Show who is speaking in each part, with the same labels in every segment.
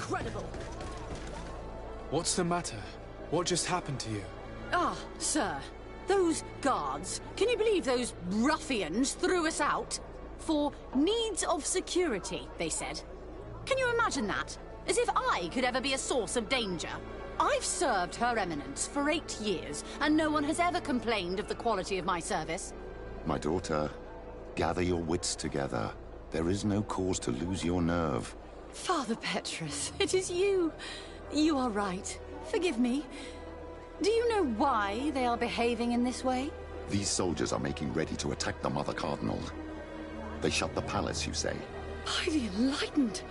Speaker 1: incredible!
Speaker 2: What's the matter? What just happened to you?
Speaker 1: Ah, sir. Those guards, can you believe those ruffians threw us out? For needs of security, they said. Can you imagine that? As if I could ever be a source of danger. I've served Her Eminence for 8 years, and no one has ever complained of the quality of my service.
Speaker 3: My daughter, gather your wits together. There is no cause to lose your nerve.
Speaker 1: Father Petrus, it is you. You are right. Forgive me. Do you know why they are behaving in this way?
Speaker 3: These soldiers are making ready to attack the Mother Cardinal. They shut the palace, you say?
Speaker 1: By the Enlightened.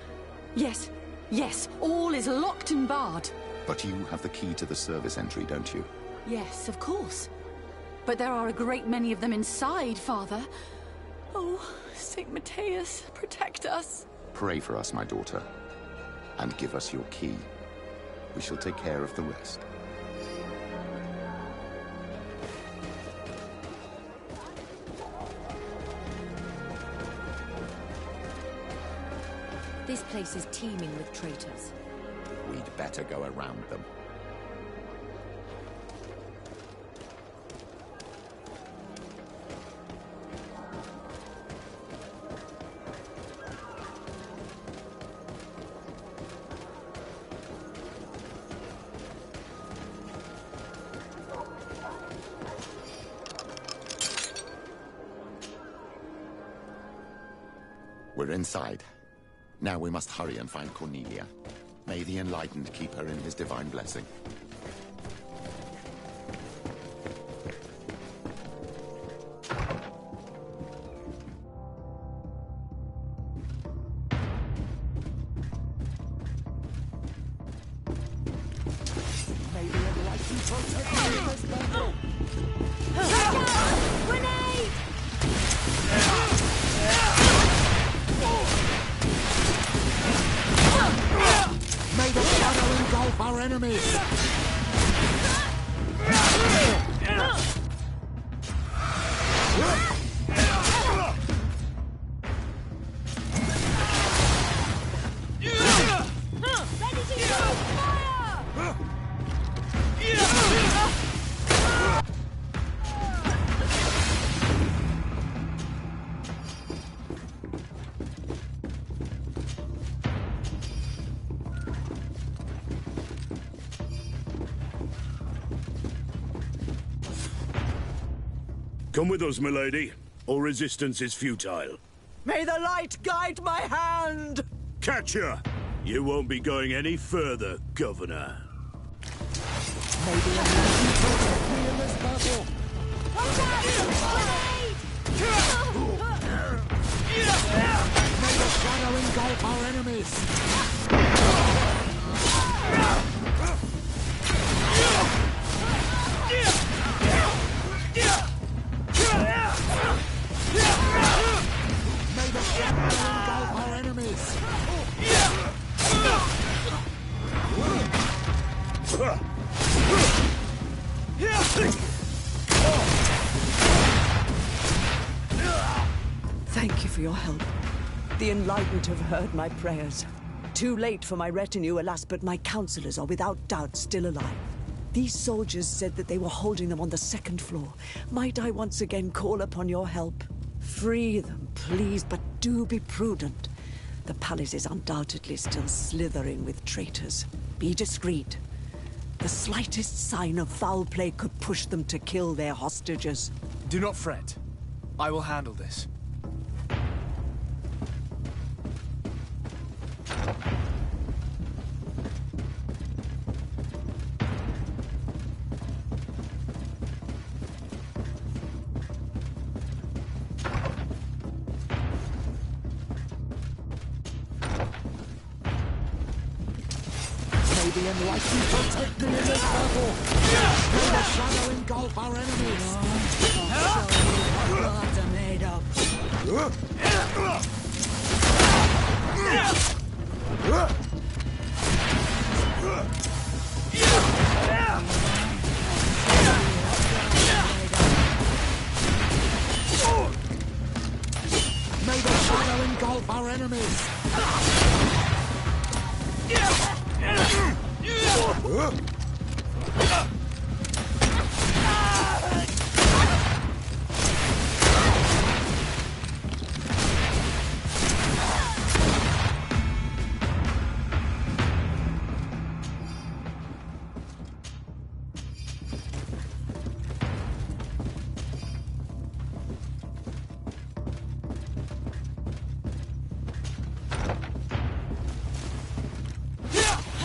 Speaker 1: Yes, yes, all is locked and barred.
Speaker 3: But you have the key to the service entry, don't you?
Speaker 1: Yes, of course. But there are a great many of them inside, Father. Oh, St. Matthias, protect us.
Speaker 3: Pray for us, my daughter, and give us your key. We shall take care of the rest.
Speaker 4: This place is teeming with traitors.
Speaker 3: We'd better go around them. We're inside. Now we must hurry and find Cornelia. May the Enlightened keep her in his divine blessing.
Speaker 5: May the Enlightened protect you in this battle.
Speaker 4: Grenade!
Speaker 5: May the shadow engulf our enemies!
Speaker 4: Ready to use fire!
Speaker 6: Come with us, milady. All resistance is futile.
Speaker 5: May the light guide my hand!
Speaker 6: Catch her! You won't be going any further, Governor.
Speaker 5: May the Enlightened protect me in this battle!
Speaker 4: Watch out! Grenade!
Speaker 5: May the shadow engulf our enemies! May the shadow engulf our enemies!
Speaker 7: Thank you for your help. The Enlightened have heard my prayers. Too late for my retinue, alas, but my counselors are without doubt still alive. These soldiers said that they were holding them on the second floor. Might I once again call upon your help? Free them, please, but do be prudent. The palace is undoubtedly still slithering with traitors. Be discreet. The slightest sign of foul play could push them to kill their hostages.
Speaker 2: Do not fret. I will handle this.
Speaker 5: May the Enlightened protect me in this battle! May the shadow engulf our enemies!
Speaker 7: Gods are made of.
Speaker 5: May the shadow engulf our enemies!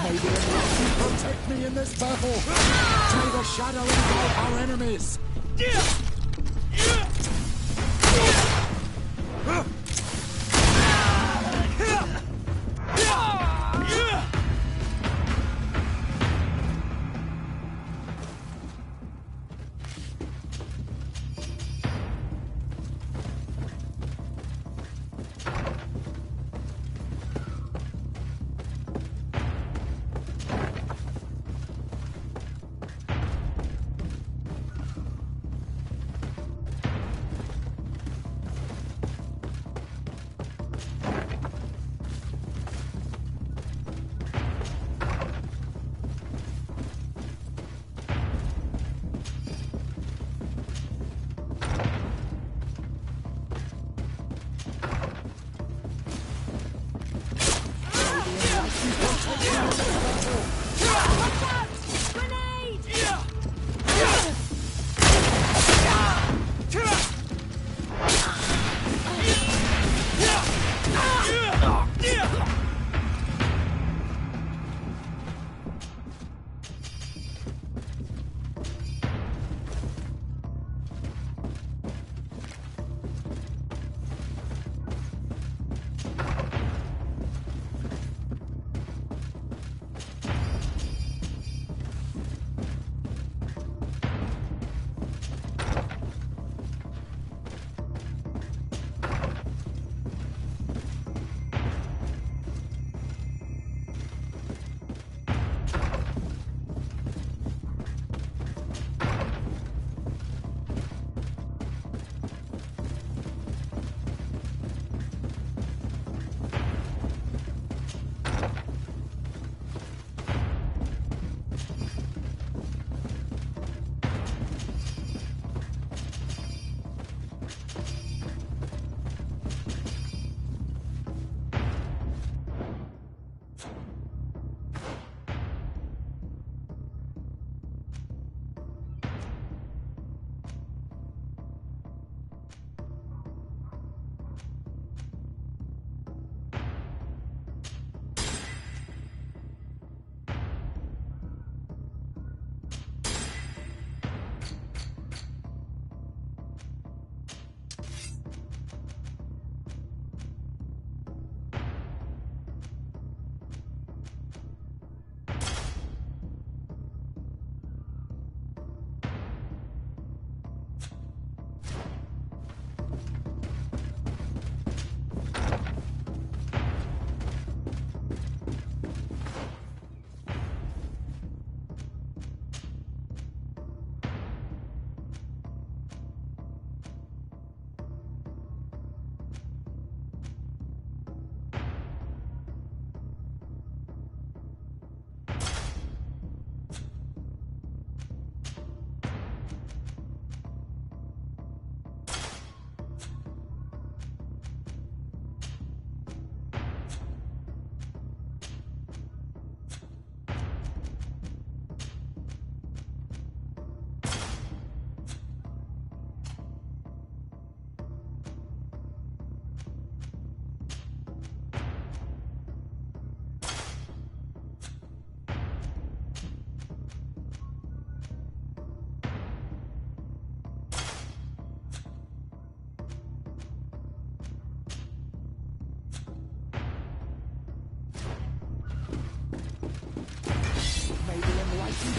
Speaker 5: May the Enlightened protect me in this battle! May the shadow engulf our enemies!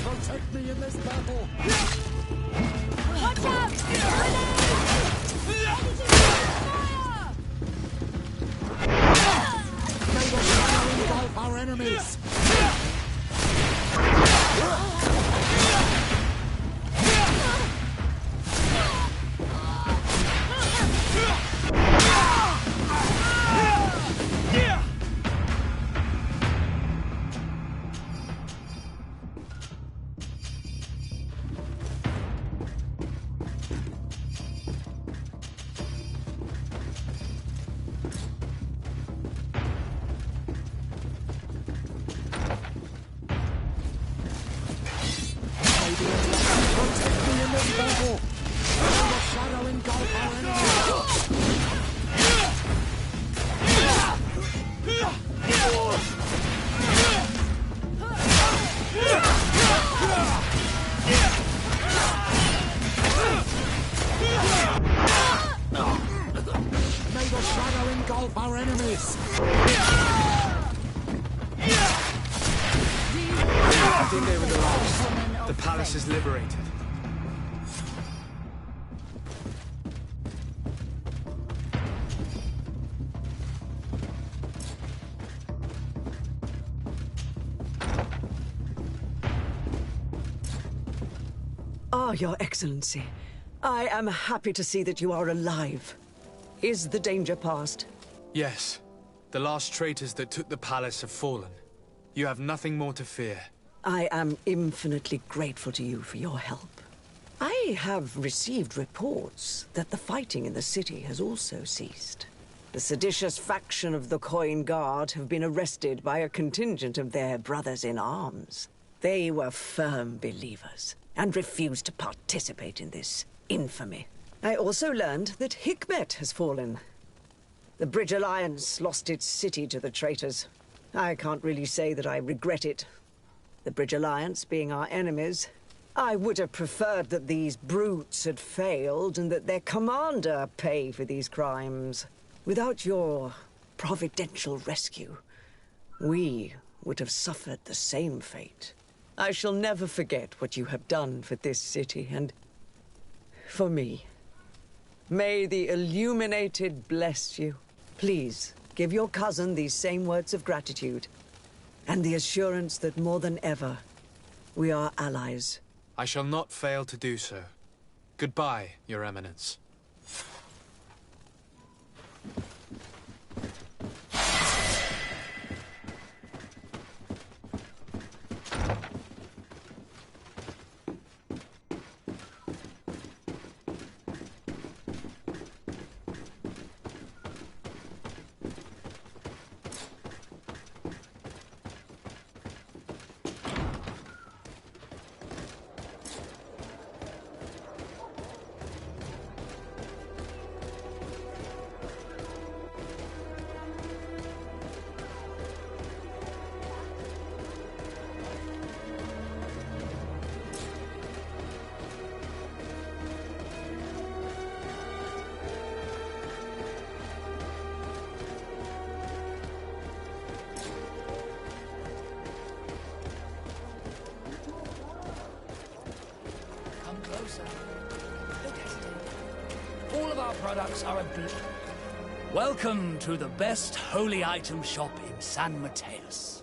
Speaker 5: Protect me in this battle!
Speaker 4: Watch out! Grenade! Ready to fire!
Speaker 5: May the shadow engulf our enemies! May the shadow engulf our enemies!
Speaker 2: I think they were the last. The palace is liberated.
Speaker 7: Ah, Your Excellency. I am happy to see that you are alive. Is the danger past?
Speaker 2: Yes. The last traitors that took the palace have fallen. You have nothing more to fear.
Speaker 7: I am infinitely grateful to you for your help. I have received reports that the fighting in the city has also ceased. The seditious faction of the Coin Guard have been arrested by a contingent of their brothers in arms. They were firm believers and refused to participate in this infamy. I also learned that Hikmet has fallen. The Bridge Alliance lost its city to the traitors. I can't really say that I regret it. The Bridge Alliance being our enemies, I would have preferred that these brutes had failed and that their commander pay for these crimes. Without your providential rescue, we would have suffered the same fate. I shall never forget what you have done for this city and for me. May the Illuminated bless you. Please, give your cousin these same words of gratitude and the assurance that more than ever, we are allies.
Speaker 2: I shall not fail to do so. Goodbye, Your Eminence.
Speaker 8: All of our products are a Welcome to the best holy item shop in San Mateus.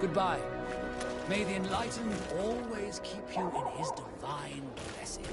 Speaker 8: Goodbye. May the Enlightened always keep you in his divine blessing.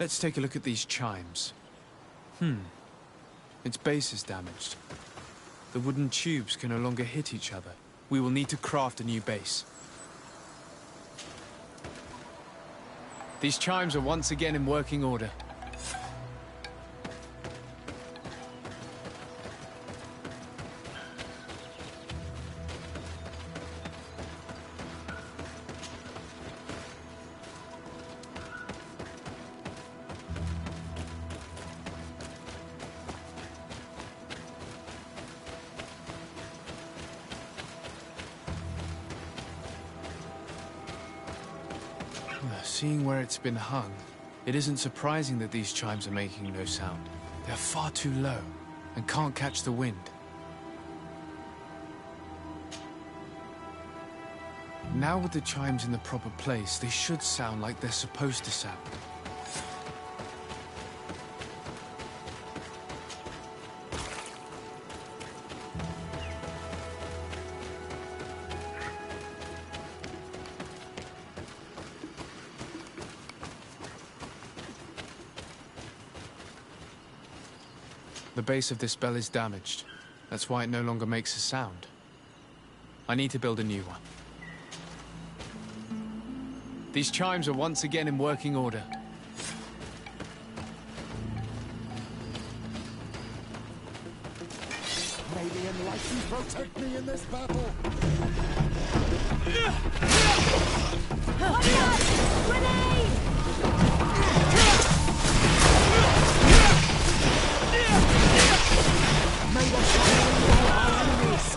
Speaker 2: Let's take a look at these chimes. Its base is damaged. The wooden tubes can no longer hit each other. We will need to craft a new base. These chimes are once again in working order. Seeing where it's been hung, it isn't surprising that these chimes are making no sound. They're far too low and can't catch the wind. Now with the chimes in the proper place, they should sound like they're supposed to sound. The base of this bell is damaged. That's why it no longer makes a sound. I need to build a new one. These chimes are once again in working order.
Speaker 5: May the Enlightened protect me in this battle!
Speaker 4: Watch out! Grenade!
Speaker 5: May the shadow engulf our enemies!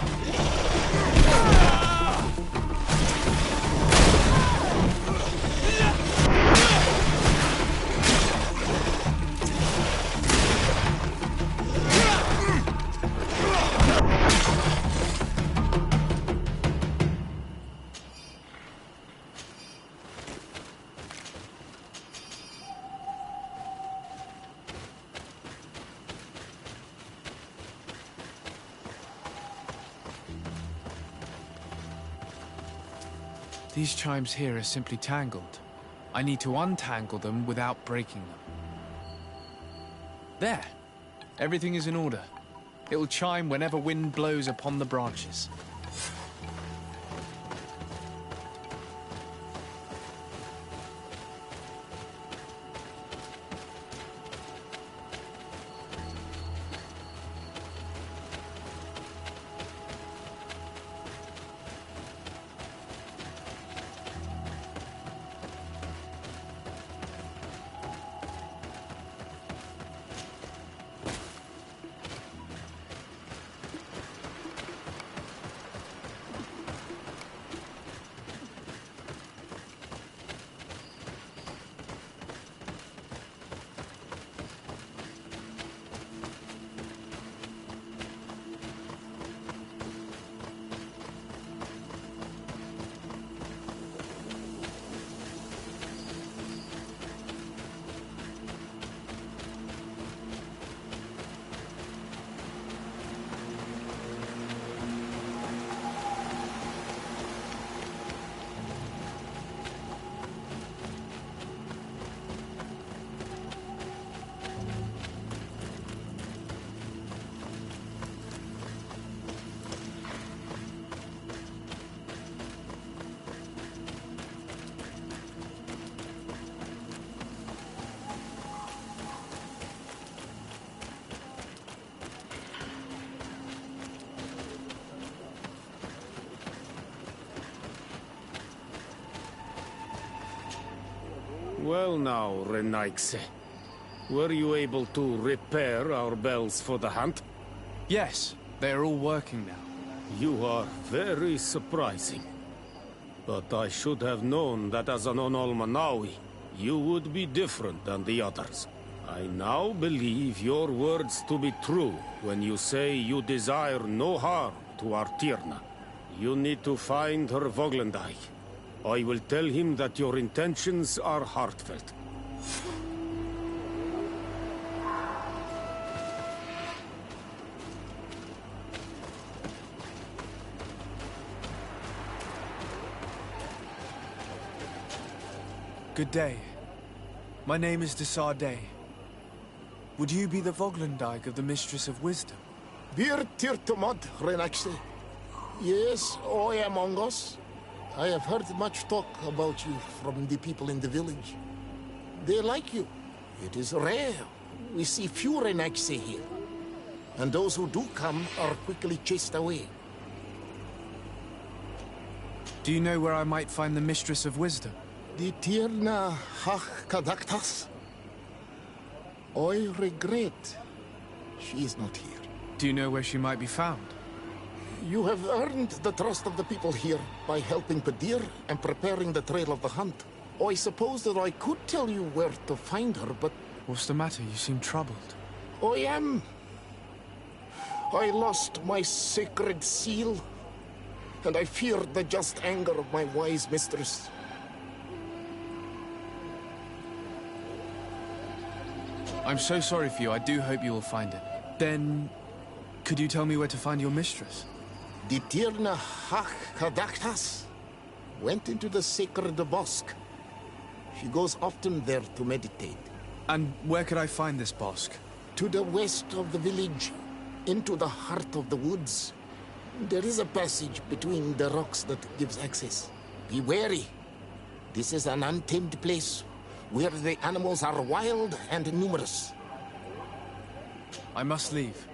Speaker 2: These chimes here are simply tangled. I need to untangle them without breaking them. There! Everything is in order. It will chime whenever wind blows upon the branches.
Speaker 9: Well now, Renaixe. Were you able to repair our bells for the hunt?
Speaker 2: Yes, they are all working now.
Speaker 9: You are very surprising. But I should have known that as an Onolmanawi, you would be different than the others. I now believe your words to be true when you say you desire no harm to Artirna. You need to find her Voglendai. I will tell him that your intentions are heartfelt.
Speaker 2: Good day. My name is Desardet. Would you be the Voglendyke of the Mistress of Wisdom?
Speaker 10: Bir tirtumod, Renaxe. Yes, I am Ongos. I have heard much talk about you from the people in the village. They like you. It is rare. We see few Renaxe here. And those who do come are quickly chased away.
Speaker 2: Do you know where I might find the Mistress of Wisdom?
Speaker 10: The Tirna Hach Kadaktas. I regret she is not here.
Speaker 2: Do you know where she might be found?
Speaker 10: You have earned the trust of the people here by helping Padir and preparing the trail of the hunt. I suppose that I could tell you where to find her, but...
Speaker 2: What's the matter? You seem troubled.
Speaker 10: I am. I lost my sacred seal, and I fear the just anger of my wise mistress.
Speaker 2: I'm so sorry for you. I do hope you will find it. Then, could you tell me where to find your mistress?
Speaker 10: The Tirna Hach Kadaktas went into the sacred bosque. She goes often there to meditate.
Speaker 2: And where could I find this bosque?
Speaker 10: To the west of the village, into the heart of the woods. There is a passage between the rocks that gives access. Be wary. This is an untamed place, where the animals are wild and numerous.
Speaker 2: I must leave.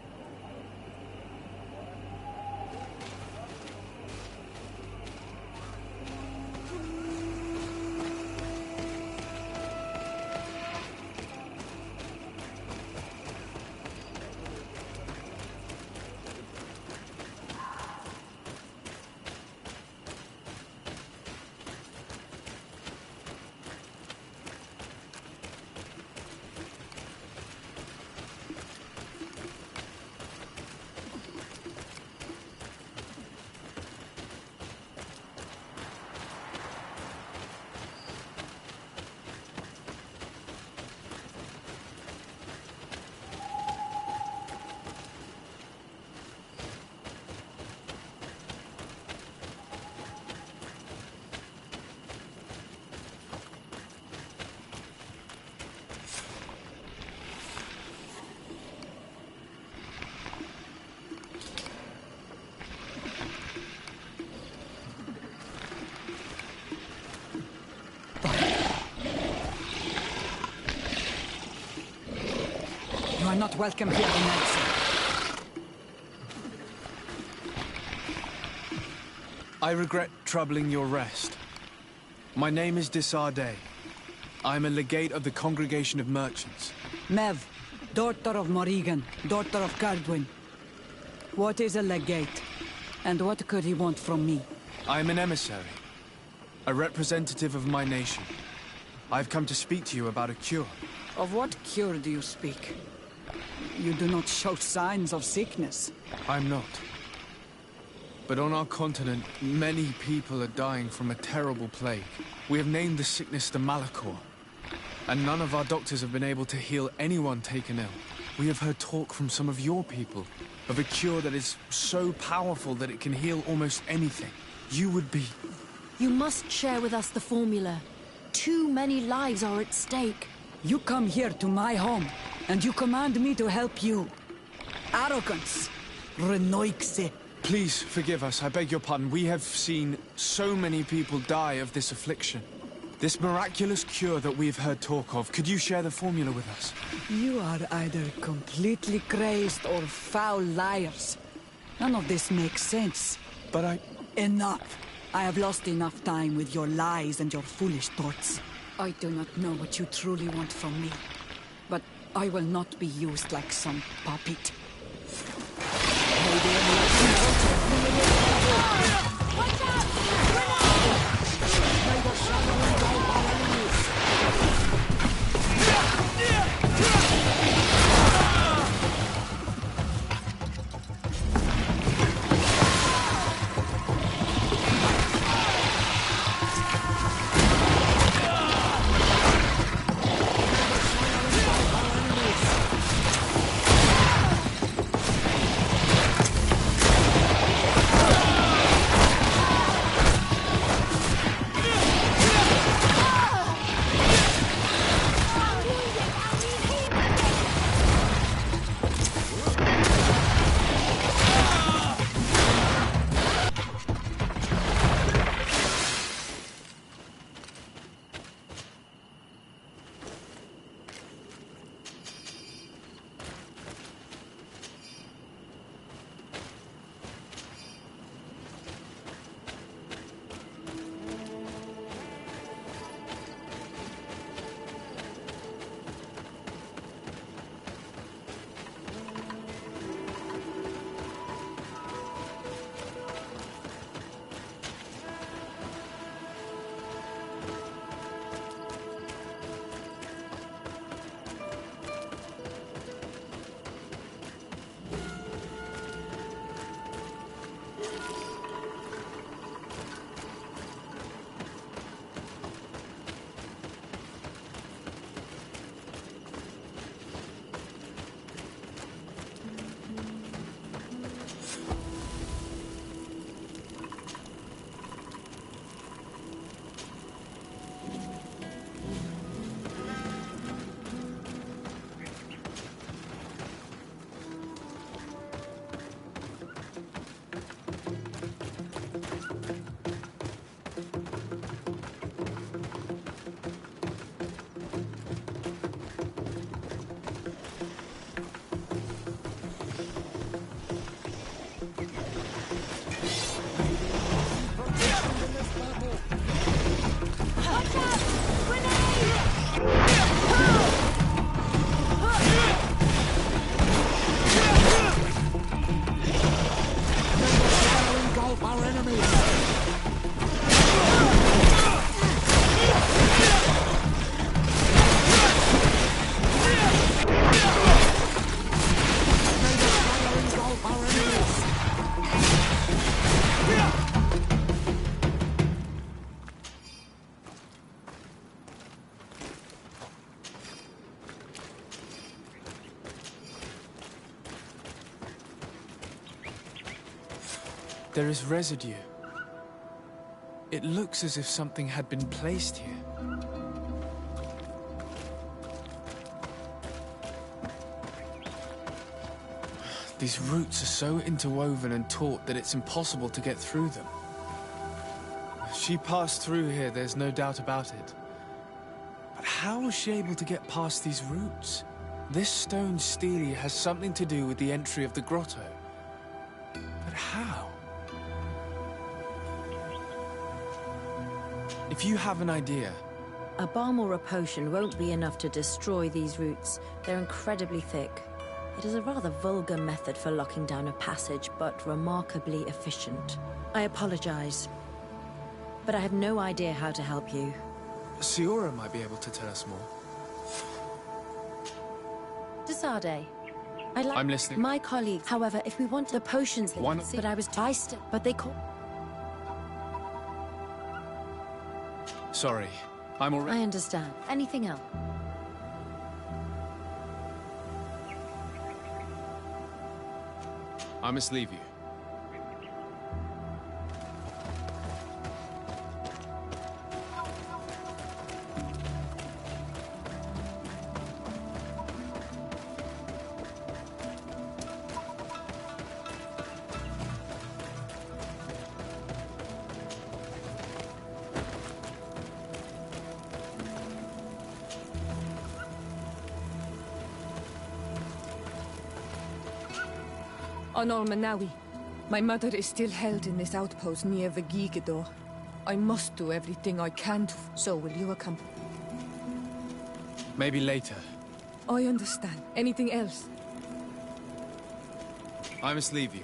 Speaker 7: You are not welcome here, Nancy.
Speaker 2: I regret troubling your rest. My name is Desardet. I am a legate of the Congregation of Merchants.
Speaker 7: Mev, daughter of Morrigan, daughter of Cardwin. What is a legate? And what could he want from me?
Speaker 2: I am an emissary. A representative of my nation. I've come to speak to you about a cure.
Speaker 7: Of what cure do you speak? You do not show signs of sickness.
Speaker 2: I'm not. But on our continent, many people are dying from a terrible plague. We have named the sickness the Malachor. And none of our doctors have been able to heal anyone taken ill. We have heard talk from some of your people of a cure that is so powerful that it can heal almost anything. You would be...
Speaker 4: You must share with us the formula. Too many lives are at stake.
Speaker 7: You come here to my home, and you command me to help you. Arrogance. Renoixe.
Speaker 2: Please forgive us, I beg your pardon. We have seen so many people die of this affliction. This miraculous cure that we've heard talk of, could you share the formula with us?
Speaker 7: You are either completely crazed or foul liars. None of this makes sense.
Speaker 2: But I...
Speaker 7: Enough. I have lost enough time with your lies and your foolish thoughts. I do not know what you truly want from me. But I will not be used like some puppet.
Speaker 4: Watch out!
Speaker 5: May the shadow engulf our enemies!
Speaker 2: There is residue. It looks as if something had been placed here. These roots are so interwoven and taut that it's impossible to get through them. She passed through here, there's no doubt about it. But how was she able to get past these roots? This stone stele has something to do with the entry of the grotto. But how? If you have an idea...
Speaker 4: A balm or a potion won't be enough to destroy these roots. They're incredibly thick. It is a rather vulgar method for locking down a passage, but remarkably efficient. I apologize, but I have no idea how to help you.
Speaker 2: Siora might be able to tell us more.
Speaker 4: Desade.
Speaker 2: I'm listening.
Speaker 4: My colleague. However, if we want the potions...
Speaker 2: Why not?
Speaker 4: But I was... But they call...
Speaker 2: Sorry. I'm already...
Speaker 4: I understand. Anything else?
Speaker 2: I must leave you.
Speaker 11: Honor Manawi, my mother is still held in this outpost near Vigigidor. I must do everything I can to... So will you accompany?
Speaker 2: Maybe later.
Speaker 11: I understand. Anything else?
Speaker 2: I must leave you.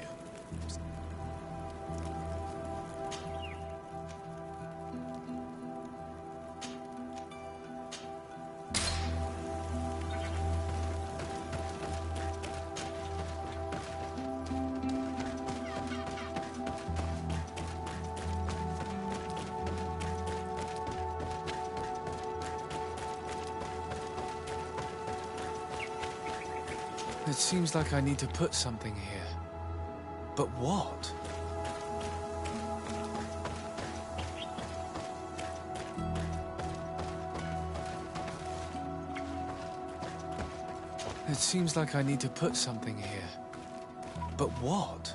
Speaker 2: It seems like I need to put something here. But what? It seems like I need to put something here. But what?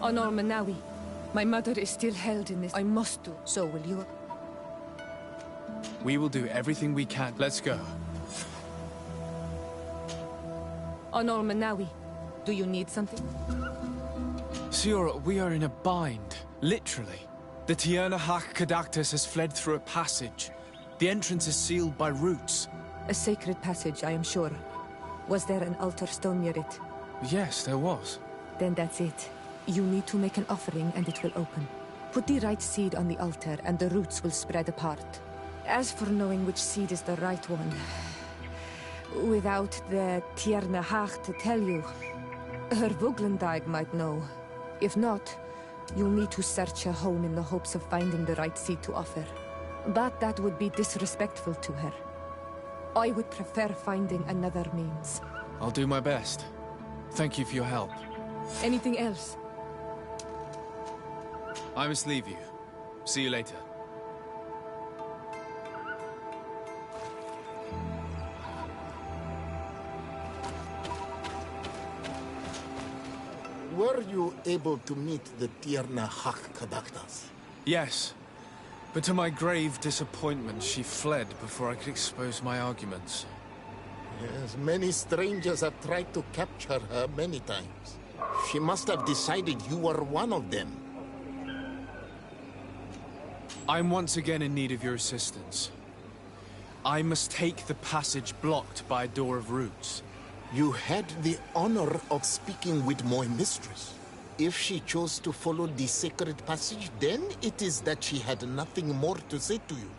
Speaker 11: Honor Manawi, my mother is still held in this... I must do. So will you...
Speaker 2: We will do everything we can. Let's go.
Speaker 11: Honor Manawi, do you need something?
Speaker 2: Siora, we are in a bind. Literally. The Tierna Hach Kadactus has fled through a passage. The entrance is sealed by roots.
Speaker 11: A sacred passage, I am sure. Was there an altar stone near it?
Speaker 2: Yes, there was.
Speaker 11: Then that's it. You need to make an offering and it will open. Put the right seed on the altar and the roots will spread apart. As for knowing which seed is the right one... Without the Tierna Hach to tell you, her Vuglendag might know. If not, you'll need to search her home in the hopes of finding the right seed to offer. But that would be disrespectful to her. I would prefer finding another means.
Speaker 2: I'll do my best. Thank you for your help.
Speaker 11: Anything else?
Speaker 2: I must leave you. See you later.
Speaker 10: Were you able to meet the Tierna Hach Kadactas?
Speaker 2: Yes. But to my grave disappointment, she fled before I could expose my arguments.
Speaker 10: Yes, many strangers have tried to capture her many times. She must have decided you were one of them.
Speaker 2: I'm once again in need of your assistance. I must take the passage blocked by a door of roots.
Speaker 10: You had the honor of speaking with my mistress. If she chose to follow the sacred passage, then it is that she had nothing more to say to you.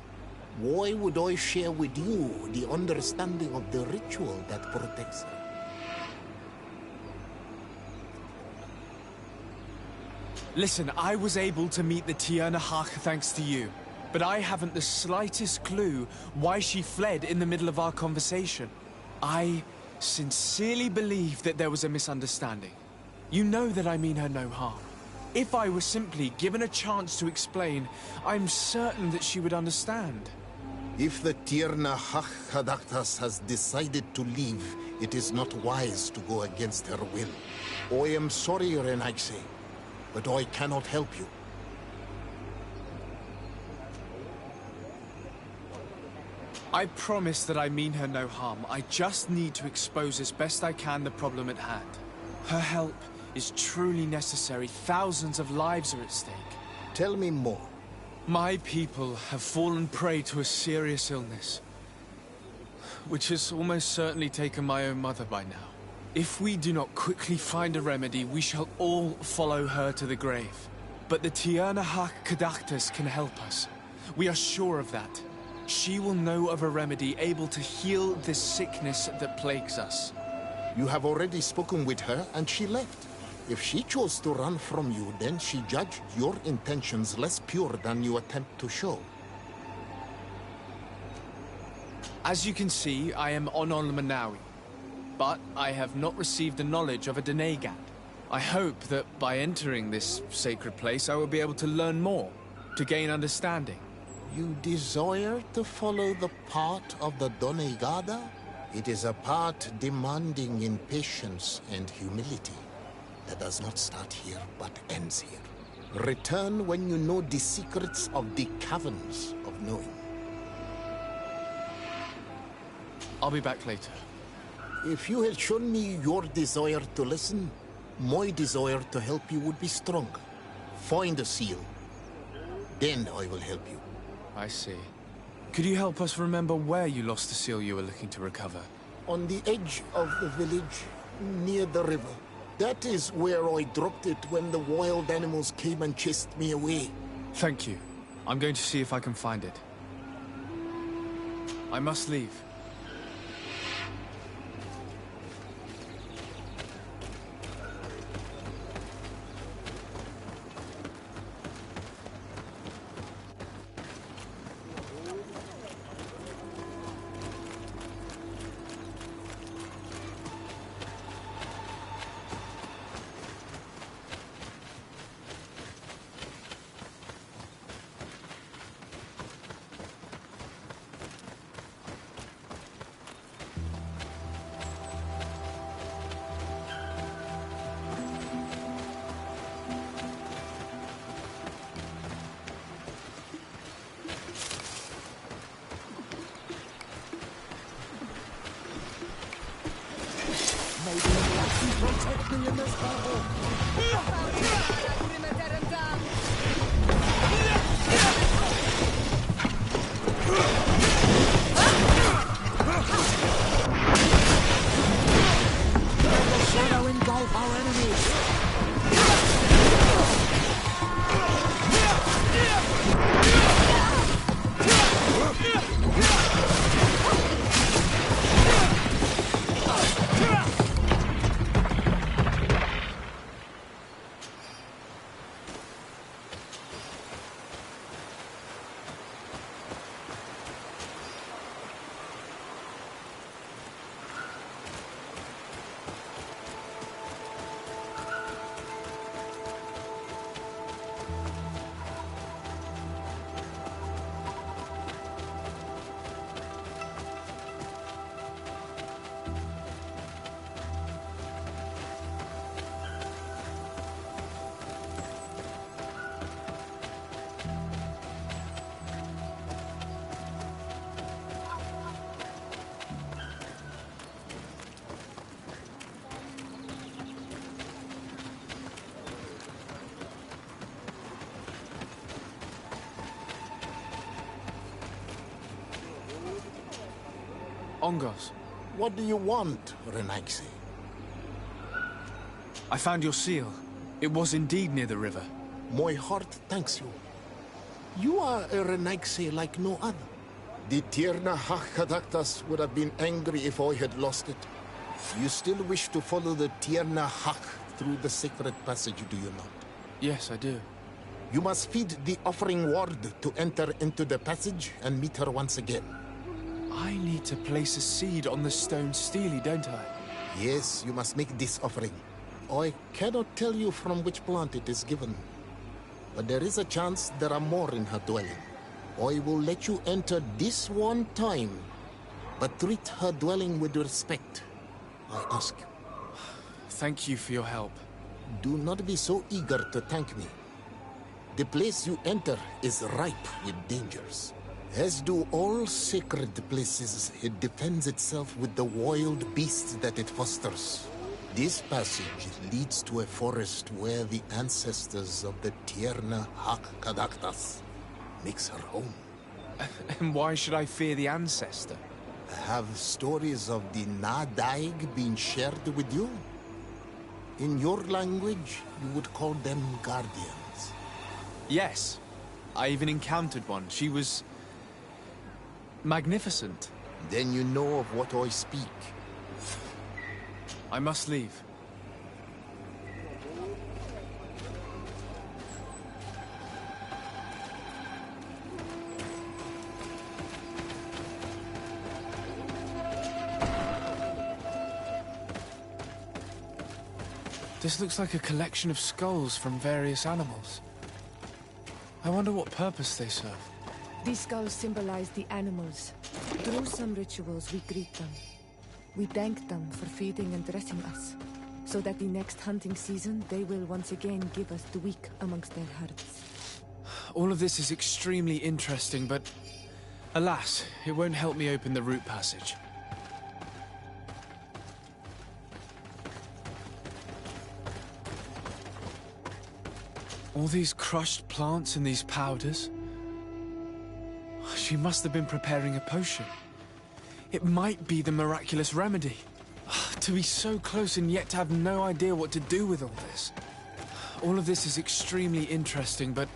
Speaker 10: Why would I share with you the understanding of the ritual that protects her?
Speaker 2: Listen, I was able to meet the Tierna Hach thanks to you. But I haven't the slightest clue why she fled in the middle of our conversation. I sincerely believe that there was a misunderstanding. You know that I mean her no harm. If I were simply given a chance to explain, I'm certain that she would understand.
Speaker 10: If the Tierna Hach has decided to leave, it is not wise to go against her will. I am sorry, Renaigse, but I cannot help you.
Speaker 2: I promise that I mean her no harm. I just need to expose as best I can the problem at hand. Her help is truly necessary. Thousands of lives are at stake.
Speaker 10: Tell me more.
Speaker 2: My people have fallen prey to a serious illness, which has almost certainly taken my own mother by now. If we do not quickly find a remedy, we shall all follow her to the grave. But the Tierna Hach can help us. We are sure of that. She will know of a remedy able to heal this sickness that plagues us.
Speaker 10: You have already spoken with her, and she left. If she chose to run from you, then she judged your intentions less pure than you attempt to show.
Speaker 2: As you can see, I am Onol Manawi, but I have not received the knowledge of a Denegat. I hope that by entering this sacred place, I will be able to learn more, to gain understanding.
Speaker 10: You desire to follow the path of the Donegada? It is a path demanding in patience and humility. That does not start here, but ends here. Return when you know the secrets of the caverns of knowing.
Speaker 2: I'll be back later.
Speaker 10: If you had shown me your desire to listen, my desire to help you would be stronger. Find a seal. Then I will help you.
Speaker 2: I see. Could you help us remember where you lost the seal you were looking to recover?
Speaker 10: On the edge of the village, near the river. That is where I dropped it when the wild animals came and chased me away.
Speaker 2: Thank you. I'm going to see if I can find it. I must leave.
Speaker 5: Protect me in this battle! Let the shadow engulf our enemies!
Speaker 2: Ongos.
Speaker 10: What do you want, Renaigse?
Speaker 2: I found your seal. It was indeed near the river.
Speaker 10: My heart thanks you. You are a Renaigse like no other. The Tierna Hach would have been angry if I had lost it. You still wish to follow the Tierna Hach through the sacred passage, do you not?
Speaker 2: Yes, I do.
Speaker 10: You must feed the offering ward to enter into the passage and meet her once again.
Speaker 2: I need to place a seed on the stone steely, don't I?
Speaker 10: Yes, you must make this offering. I cannot tell you from which plant it is given, but there is a chance there are more in her dwelling. I will let you enter this one time, but treat her dwelling with respect, I ask you.
Speaker 2: Thank you for your help.
Speaker 10: Do not be so eager to thank me. The place you enter is ripe with dangers. As do all sacred places, it defends itself with the wild beasts that it fosters. This passage leads to a forest where the ancestors of the Tierna Hak-Kadaktas makes her home.
Speaker 2: And why should I fear the ancestor?
Speaker 10: Have stories of the Nadaig been shared with you? In your language, you would call them guardians.
Speaker 2: Yes. I even encountered one. She was magnificent.
Speaker 10: Then you know of what I speak.
Speaker 2: I must leave. This looks like a collection of skulls from various animals. I wonder what purpose they serve.
Speaker 11: These skulls symbolize the animals. Through some rituals, we greet them. We thank them for feeding and dressing us, so that the next hunting season, they will once again give us the weak amongst their herds.
Speaker 2: All of this is extremely interesting, but alas, it won't help me open the root passage. All these crushed plants and these powders. She must have been preparing a potion. It might be the miraculous remedy. To be so close and yet to have no idea what to do with all this. All of this is extremely interesting, but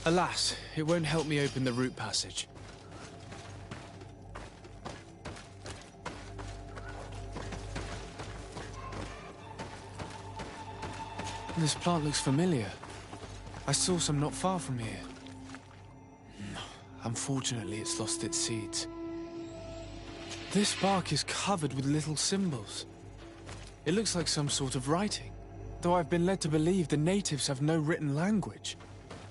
Speaker 2: alas, it won't help me open the root passage. This plant looks familiar. I saw some not far from here. Unfortunately, it's lost its seeds. This bark is covered with little symbols. It looks like some sort of writing, though I've been led to believe the natives have no written language.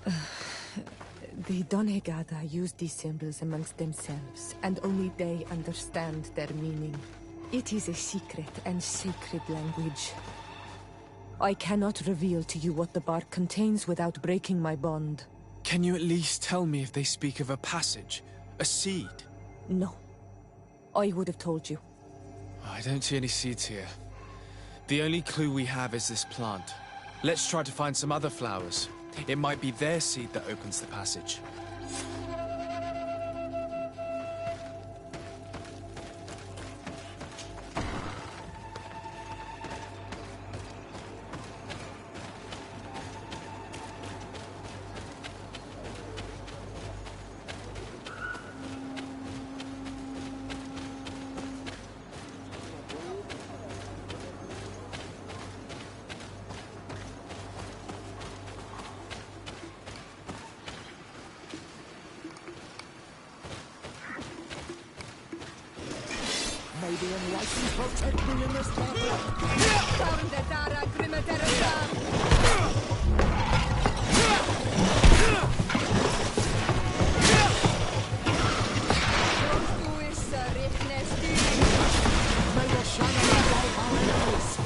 Speaker 11: The Donegada use these symbols amongst themselves, and only they understand their meaning. It is a secret and sacred language. I cannot reveal to you what the bark contains without breaking my bond.
Speaker 2: Can you at least tell me if they speak of a passage? A seed?
Speaker 11: No. I would have told you.
Speaker 2: I don't see any seeds here. The only clue we have is this plant. Let's try to find some other flowers. It might be their seed that opens the passage.
Speaker 5: May the enlightened protect me in this battle! May the shadow engulf our enemies!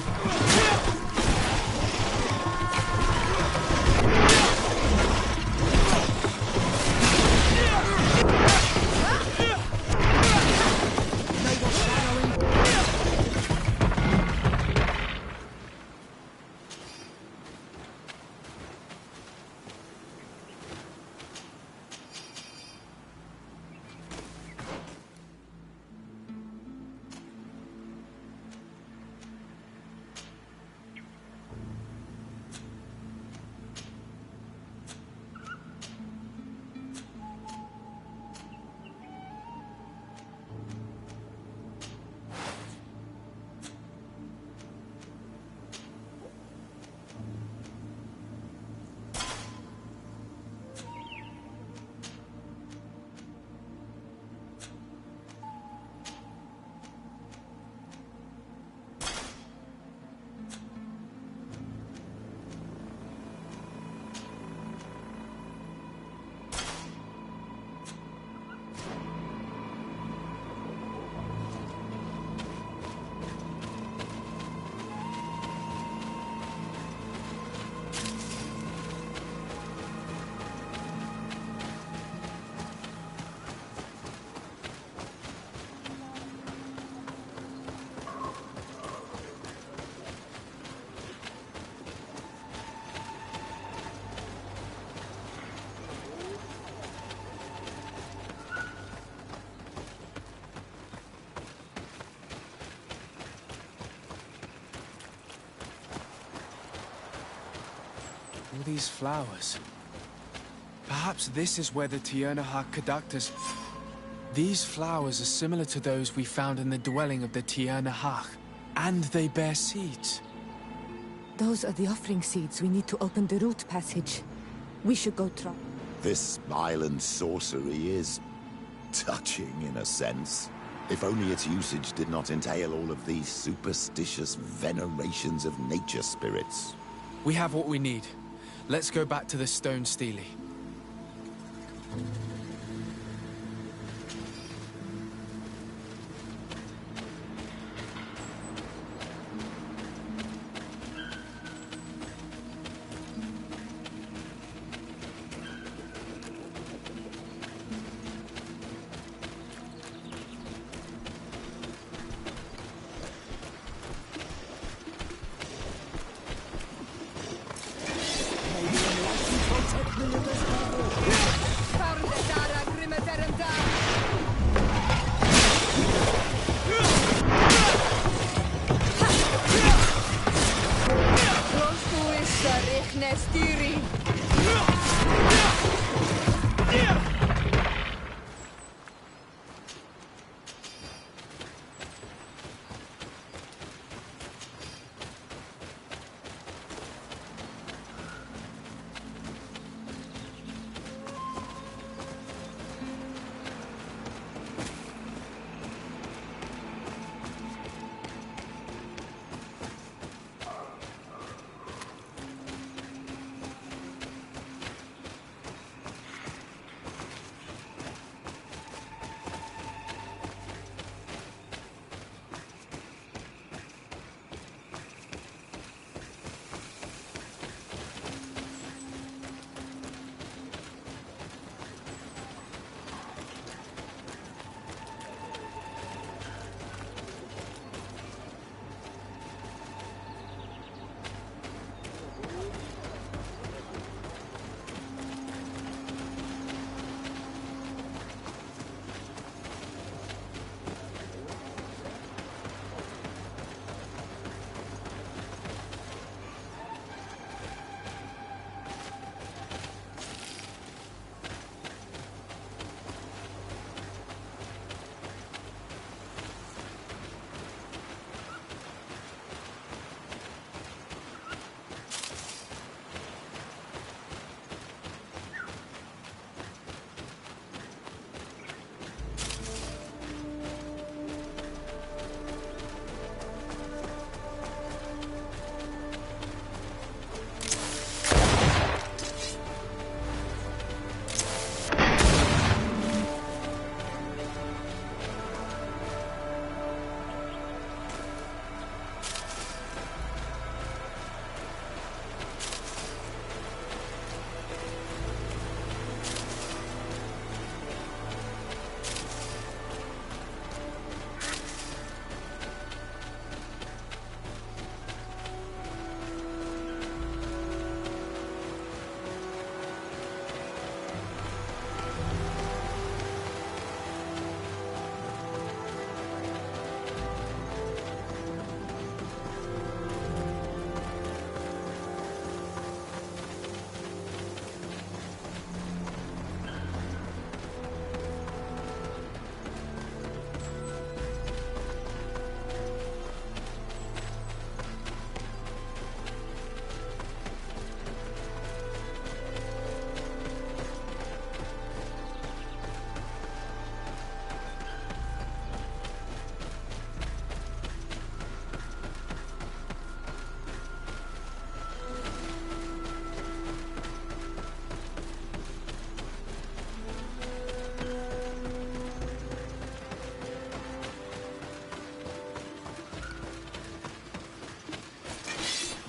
Speaker 2: All these flowers. Perhaps this is where the Tiernahak conductors... These flowers are similar to those we found in the dwelling of the Tiernahak, and they bear seeds.
Speaker 11: Those are the offering seeds we need to open the root passage. We should go try.
Speaker 3: This island sorcery is touching, in a sense. If only its usage did not entail all of these superstitious venerations of nature spirits.
Speaker 2: We have what we need. Let's go back to the Stone Stele.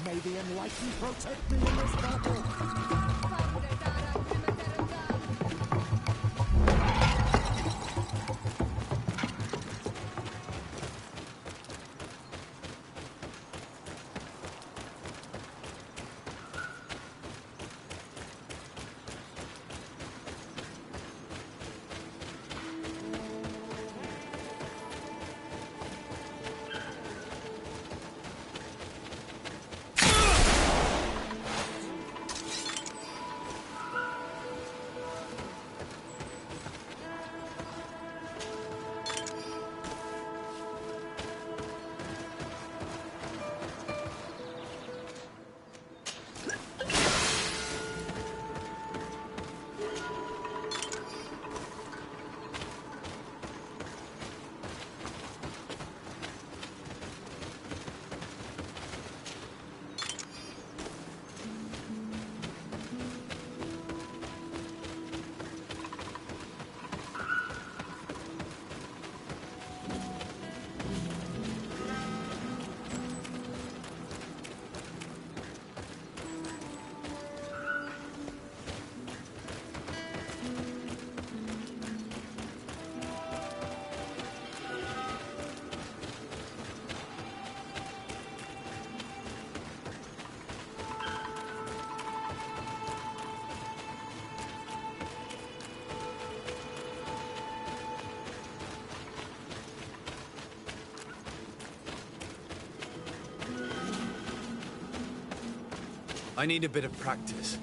Speaker 5: May the Enlightened protect me in this battle!
Speaker 2: I need a bit of practice.